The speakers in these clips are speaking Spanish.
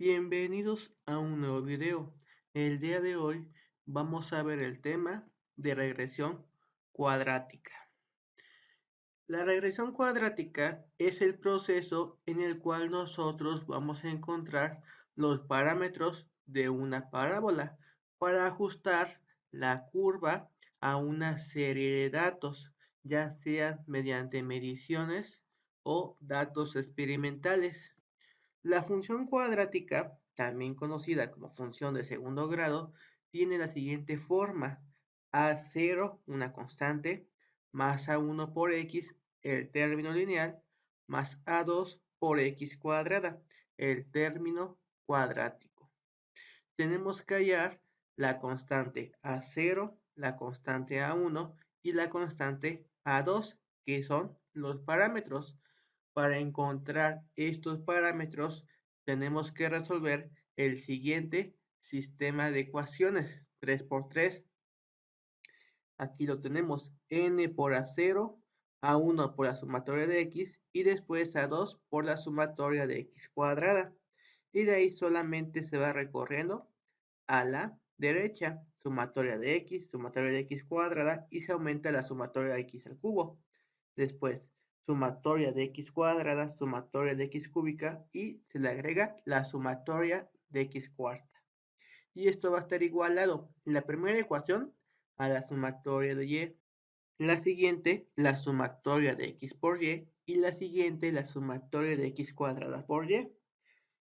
Bienvenidos a un nuevo video. El día de hoy vamos a ver el tema de regresión cuadrática. La regresión cuadrática es el proceso en el cual nosotros vamos a encontrar los parámetros de una parábola para ajustar la curva a una serie de datos, ya sea mediante mediciones o datos experimentales. La función cuadrática, también conocida como función de segundo grado, tiene la siguiente forma: a0, una constante, más a1 por x, el término lineal, más a2 por x cuadrada, el término cuadrático. Tenemos que hallar la constante a0, la constante a1 y la constante a2, que son los parámetros. Para encontrar estos parámetros, tenemos que resolver el siguiente sistema de ecuaciones: 3 por 3. Aquí lo tenemos: n por a0, a1 por la sumatoria de x y después a2 por la sumatoria de x cuadrada. Y de ahí solamente se va recorriendo a la derecha: sumatoria de x cuadrada, y se aumenta la sumatoria de x al cubo. Después, sumatoria de x cuadrada, sumatoria de x cúbica, y se le agrega la sumatoria de x cuarta. Y esto va a estar igualado en la primera ecuación a la sumatoria de y, la siguiente la sumatoria de x por y la siguiente la sumatoria de x cuadrada por y.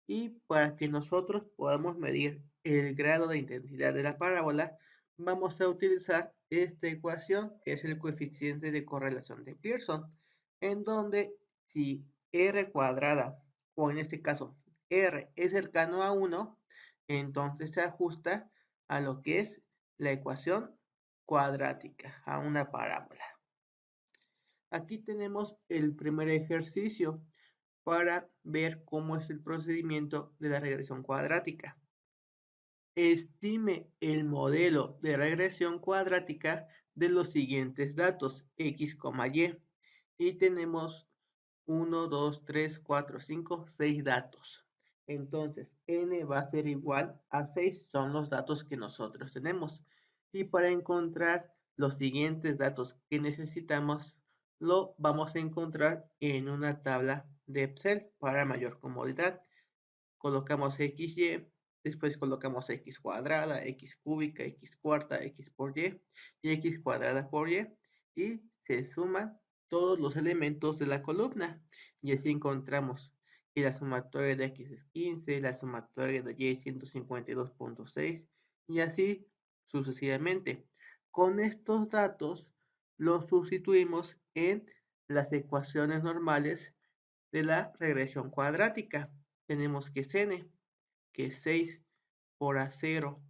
Y para que nosotros podamos medir el grado de intensidad de la parábola, vamos a utilizar esta ecuación, que es el coeficiente de correlación de Pearson, en donde si r cuadrada, o en este caso r, es cercano a 1, entonces se ajusta a lo que es la ecuación cuadrática, a una parábola. Aquí tenemos el primer ejercicio para ver cómo es el procedimiento de la regresión cuadrática. Estime el modelo de regresión cuadrática de los siguientes datos: x, y. Y tenemos 1, 2, 3, 4, 5, 6 datos. Entonces, n va a ser igual a 6, son los datos que nosotros tenemos. Y para encontrar los siguientes datos que necesitamos, lo vamos a encontrar en una tabla de Excel para mayor comodidad. Colocamos xy, después colocamos x cuadrada, x cúbica, x cuarta, x por y x cuadrada por y se suman todos los elementos de la columna. Y así encontramos que la sumatoria de x es 15, la sumatoria de y es 152.6 y así sucesivamente. Con estos datos los sustituimos en las ecuaciones normales de la regresión cuadrática. Tenemos que es n, que es 6 por a0,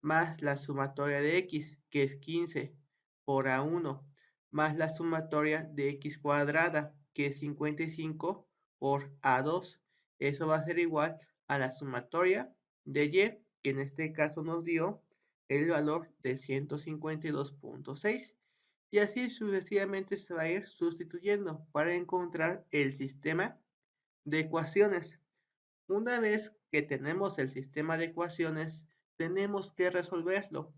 más la sumatoria de x, que es 15 por a1, más la sumatoria de x cuadrada, que es 55 por a2. Eso va a ser igual a la sumatoria de y, que en este caso nos dio el valor de 152.6. Y así sucesivamente se va a ir sustituyendo para encontrar el sistema de ecuaciones. Una vez que tenemos el sistema de ecuaciones, tenemos que resolverlo.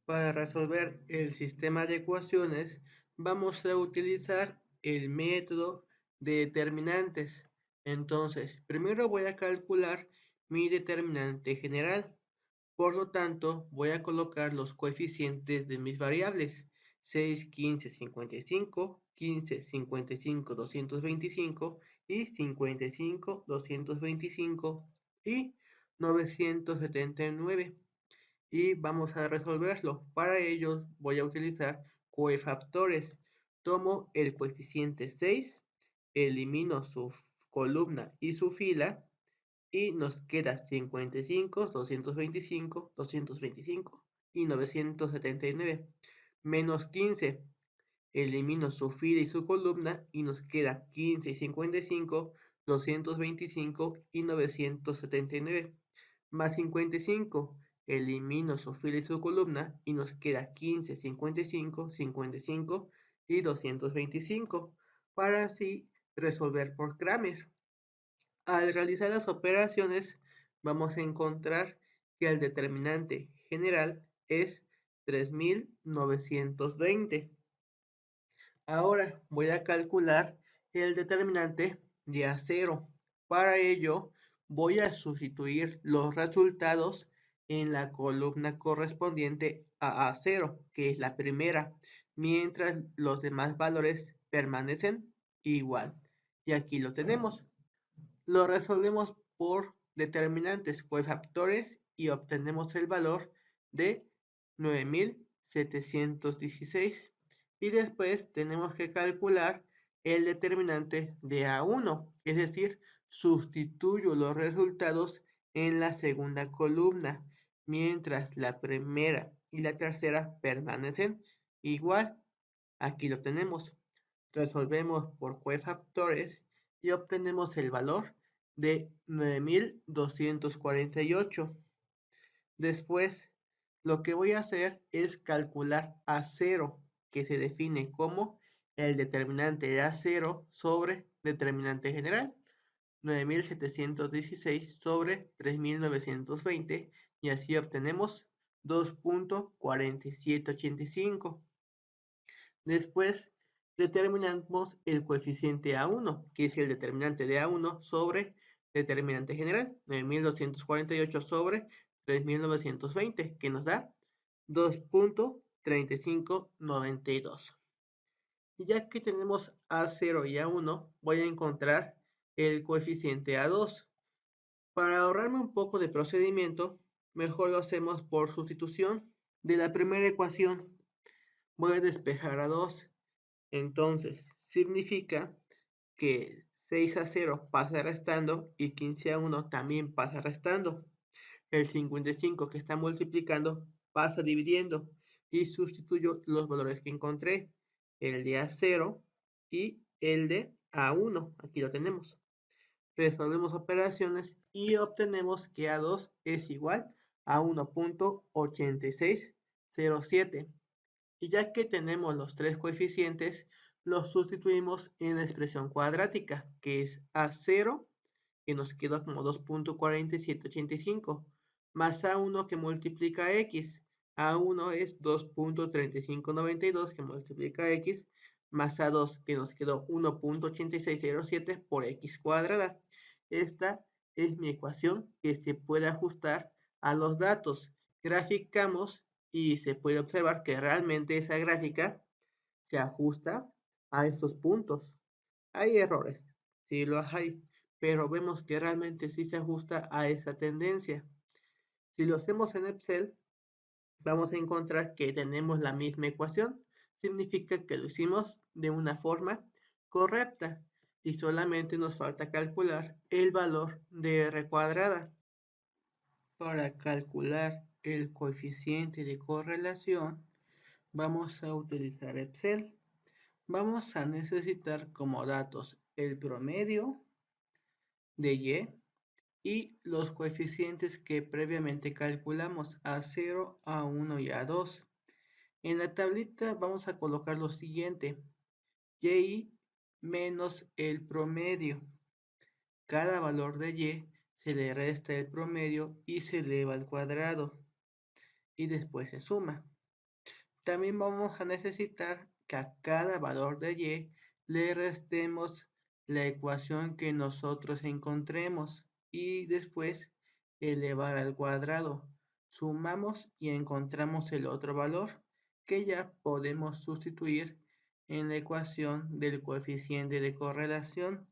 Para resolver el sistema de ecuaciones, vamos a utilizar el método de determinantes. Entonces, primero voy a calcular mi determinante general. Por lo tanto, voy a colocar los coeficientes de mis variables: 6, 15, 55, 15, 55, 225 y 55, 225 y 979. Y vamos a resolverlo. Para ello voy a utilizar cofactores. Tomo el coeficiente 6, elimino su columna y su fila y nos queda 55, 225, 225 y 979. Menos 15, elimino su fila y su columna y nos queda 15 y 55, 225 y 979. Más 55, elimino su fila y su columna y nos queda 15, 55, 55 y 225, para así resolver por Cramer. Al realizar las operaciones, vamos a encontrar que el determinante general es 3920. Ahora voy a calcular el determinante de A0. Para ello, voy a sustituir los resultados en la columna correspondiente a A0, que es la primera, mientras los demás valores permanecen igual. Y aquí lo tenemos. Lo resolvemos por determinantes cofactores y obtenemos el valor de 9716. Y después tenemos que calcular el determinante de A1, es decir, sustituyo los resultados en la segunda columna, mientras la primera y la tercera permanecen igual. Aquí lo tenemos. Resolvemos por cofactores y obtenemos el valor de 9248. Después, lo que voy a hacer es calcular A0, que se define como el determinante de A0 sobre determinante general, 9716 sobre 3920, y así obtenemos 2.4785. Después determinamos el coeficiente A1, que es el determinante de A1 sobre determinante general, 9248 sobre 3920, que nos da 2.3592. Y ya que tenemos A0 y A1, voy a encontrar el coeficiente A2. Para ahorrarme un poco de procedimiento, mejor lo hacemos por sustitución. De la primera ecuación voy a despejar a 2. Entonces, significa que 6-0 pasa restando y 15-1 también pasa restando. El 55 que está multiplicando pasa dividiendo y sustituyo los valores que encontré, el de A0 y el de A1. Aquí lo tenemos. Resolvemos operaciones y obtenemos que A2 es igual a 1.8607. Y ya que tenemos los tres coeficientes, los sustituimos en la expresión cuadrática, que es A0, que nos queda como 2.4785, más A1 que multiplica X. A1 es 2.3592 que multiplica X, más A2 que nos quedó 1.8607 por X cuadrada. Esta es mi ecuación que se puede ajustar a los datos. Graficamos y se puede observar que realmente esa gráfica se ajusta a esos puntos. Hay errores, sí los hay, pero vemos que realmente sí se ajusta a esa tendencia. Si lo hacemos en Excel, vamos a encontrar que tenemos la misma ecuación. Significa que lo hicimos de una forma correcta y solamente nos falta calcular el valor de R cuadrada. Para calcular el coeficiente de correlación, vamos a utilizar Excel. Vamos a necesitar como datos el promedio de Y y los coeficientes que previamente calculamos, A0, A1 y A2. En la tablita vamos a colocar lo siguiente: Y menos el promedio. Cada valor de Y se le resta el promedio y se eleva al cuadrado y después se suma. También vamos a necesitar que a cada valor de Y le restemos la ecuación que nosotros encontremos y después elevar al cuadrado. Sumamos y encontramos el otro valor que ya podemos sustituir en la ecuación del coeficiente de correlación,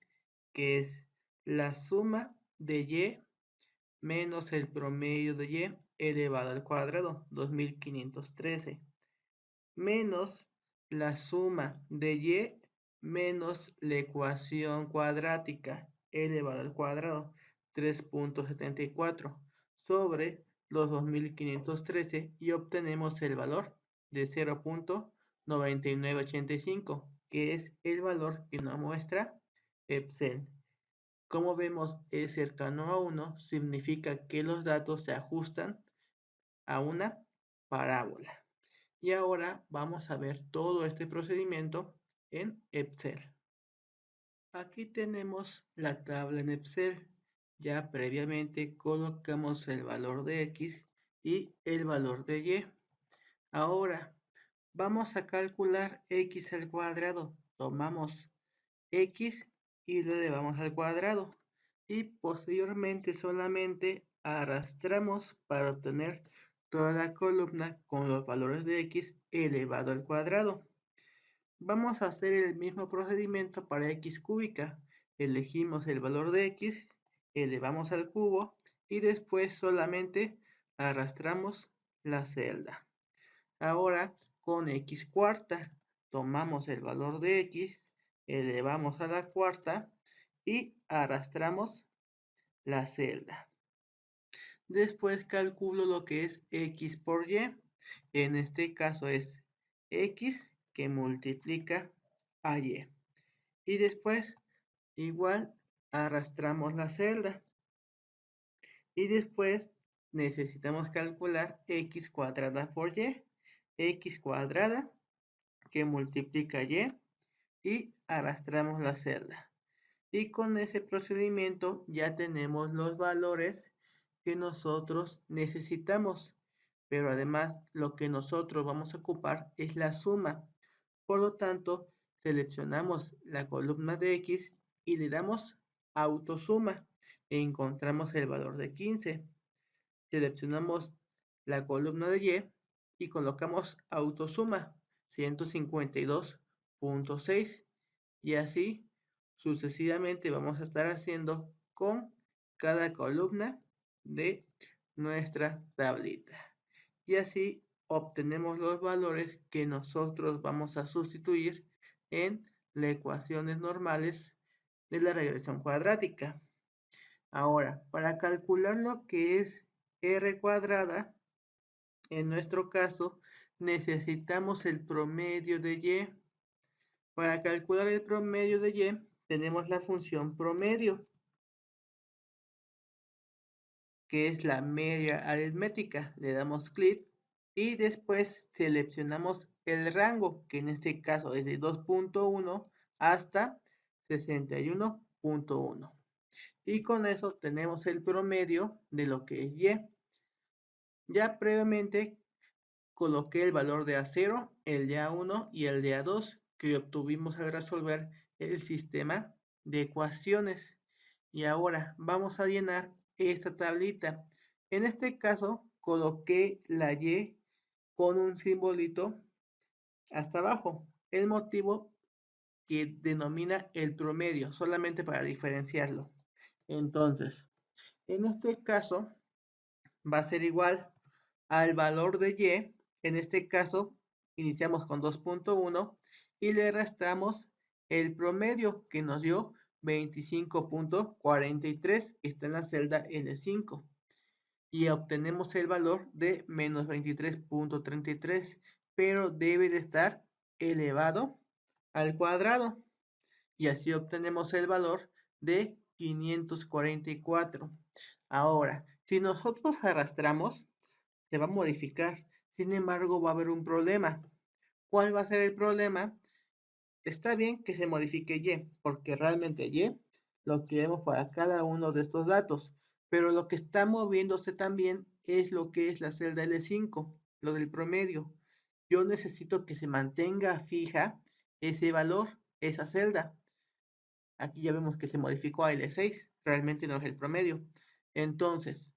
que es la suma de Y menos el promedio de Y elevado al cuadrado, 2513, menos la suma de Y menos la ecuación cuadrática elevado al cuadrado, 3.74, sobre los 2513 y obtenemos el valor de 0.9985, que es el valor que nos muestra Excel. Como vemos, es cercano a 1, significa que los datos se ajustan a una parábola. Y ahora vamos a ver todo este procedimiento en Excel. Aquí tenemos la tabla en Excel. Ya previamente colocamos el valor de X y el valor de Y. Ahora vamos a calcular X al cuadrado. Tomamos X y lo elevamos al cuadrado. Y posteriormente solamente arrastramos para obtener toda la columna con los valores de X elevado al cuadrado. Vamos a hacer el mismo procedimiento para X cúbica. Elegimos el valor de X, elevamos al cubo y después solamente arrastramos la celda. Ahora con X cuarta, tomamos el valor de X, elevamos a la cuarta y arrastramos la celda. Después calculo lo que es X por Y. En este caso es X que multiplica a Y. Y después igual arrastramos la celda. Y después necesitamos calcular X cuadrada por Y. X cuadrada que multiplica Y y arrastramos la celda. Y con ese procedimiento ya tenemos los valores que nosotros necesitamos. Pero además lo que nosotros vamos a ocupar es la suma. Por lo tanto, seleccionamos la columna de X y le damos autosuma e encontramos el valor de 15. Seleccionamos la columna de Y y colocamos autosuma 152.6 y así sucesivamente vamos a estar haciendo con cada columna de nuestra tablita. Y así obtenemos los valores que nosotros vamos a sustituir en las ecuaciones normales de la regresión cuadrática. Ahora, para calcular lo que es r cuadrada, en nuestro caso, necesitamos el promedio de y. Para calcular el promedio de y, tenemos la función promedio, que es la media aritmética. Le damos clic y después seleccionamos el rango, que en este caso es de 2.1 hasta 61.1. Y con eso tenemos el promedio de lo que es y. Ya previamente coloqué el valor de A0, el de A1 y el de A2 que obtuvimos al resolver el sistema de ecuaciones. Y ahora vamos a llenar esta tablita. En este caso coloqué la Y con un simbolito hasta abajo. El motivo que denomina el promedio, solamente para diferenciarlo. Entonces, en este caso va a ser igual al valor de Y. En este caso, iniciamos con 2.1 y le restamos el promedio que nos dio 25.43, que está en la celda L5. Y obtenemos el valor de menos 23.33, pero debe de estar elevado al cuadrado. Y así obtenemos el valor de 544. Ahora, si nosotros arrastramos, se va a modificar. Sin embargo, va a haber un problema. ¿Cuál va a ser el problema? Está bien que se modifique Y, porque realmente Y lo queremos para cada uno de estos datos. Pero lo que está moviéndose también es lo que es la celda L5, lo del promedio. Yo necesito que se mantenga fija ese valor, esa celda. Aquí ya vemos que se modificó a L6, realmente no es el promedio. Entonces,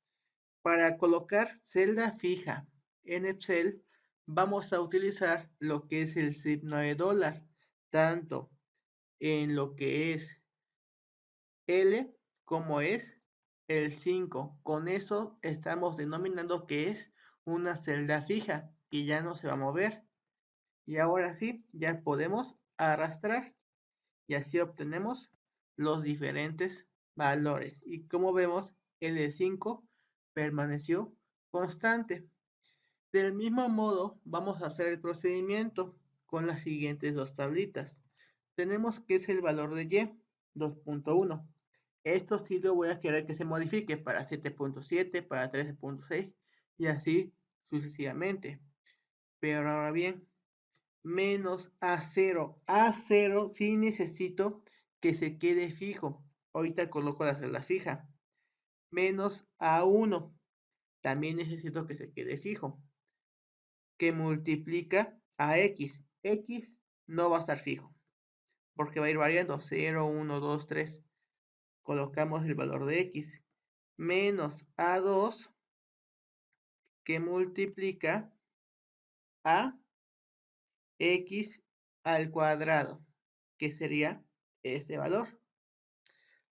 para colocar celda fija en Excel, vamos a utilizar lo que es el signo de dólar, tanto en lo que es L como es el 5. Con eso estamos denominando que es una celda fija, que ya no se va a mover. Y ahora sí, ya podemos arrastrar y así obtenemos los diferentes valores. Y como vemos, L5 permaneció constante. Del mismo modo, vamos a hacer el procedimiento con las siguientes dos tablitas. Tenemos que es el valor de Y, 2.1. Esto sí lo voy a querer que se modifique para 7.7, para 13.6 y así sucesivamente. Pero ahora bien, menos A0. A0 sí necesito que se quede fijo. Ahorita coloco la celda fija. Menos A1. También necesito que se quede fijo. Que multiplica a X. X no va a estar fijo, porque va a ir variando. 0, 1, 2, 3. Colocamos el valor de X. Menos A2, que multiplica a X al cuadrado, que sería este valor.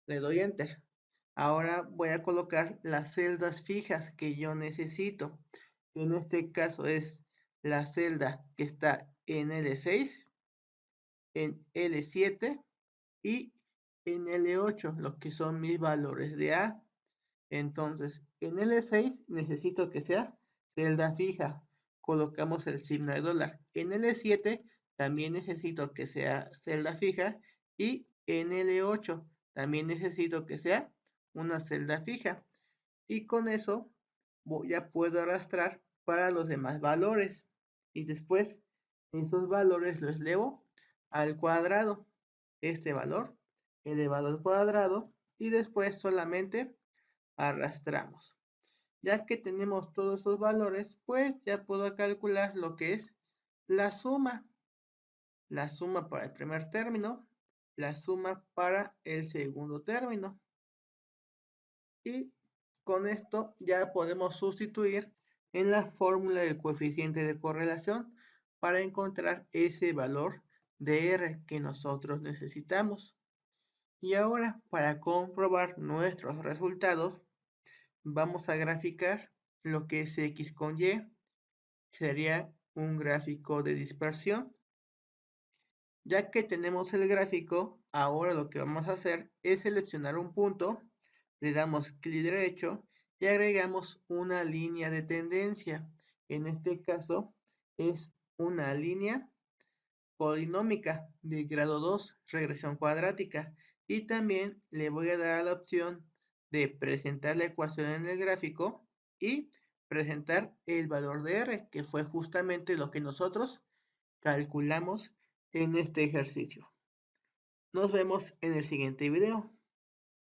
Le doy Enter. Ahora voy a colocar las celdas fijas que yo necesito. En este caso es la celda que está en L6, en L7 y en L8, los que son mis valores de A. Entonces, en L6 necesito que sea celda fija. Colocamos el signo de dólar. En L7 también necesito que sea celda fija. Y en L8 también necesito que sea una celda fija. Y con eso ya puedo arrastrar para los demás valores. Y después esos valores los elevo al cuadrado. Este valor elevado al cuadrado. Y después solamente arrastramos. Ya que tenemos todos esos valores, pues ya puedo calcular lo que es la suma. La suma para el primer término, la suma para el segundo término. Y con esto ya podemos sustituir en la fórmula del coeficiente de correlación para encontrar ese valor de R que nosotros necesitamos. Y ahora, para comprobar nuestros resultados, vamos a graficar lo que es X con Y. Sería un gráfico de dispersión. Ya que tenemos el gráfico, ahora lo que vamos a hacer es seleccionar un punto, le damos clic derecho y agregamos una línea de tendencia. En este caso es una línea polinómica de grado 2, regresión cuadrática. Y también le voy a dar la opción de presentar la ecuación en el gráfico y presentar el valor de R, que fue justamente lo que nosotros calculamos en este ejercicio. Nos vemos en el siguiente video.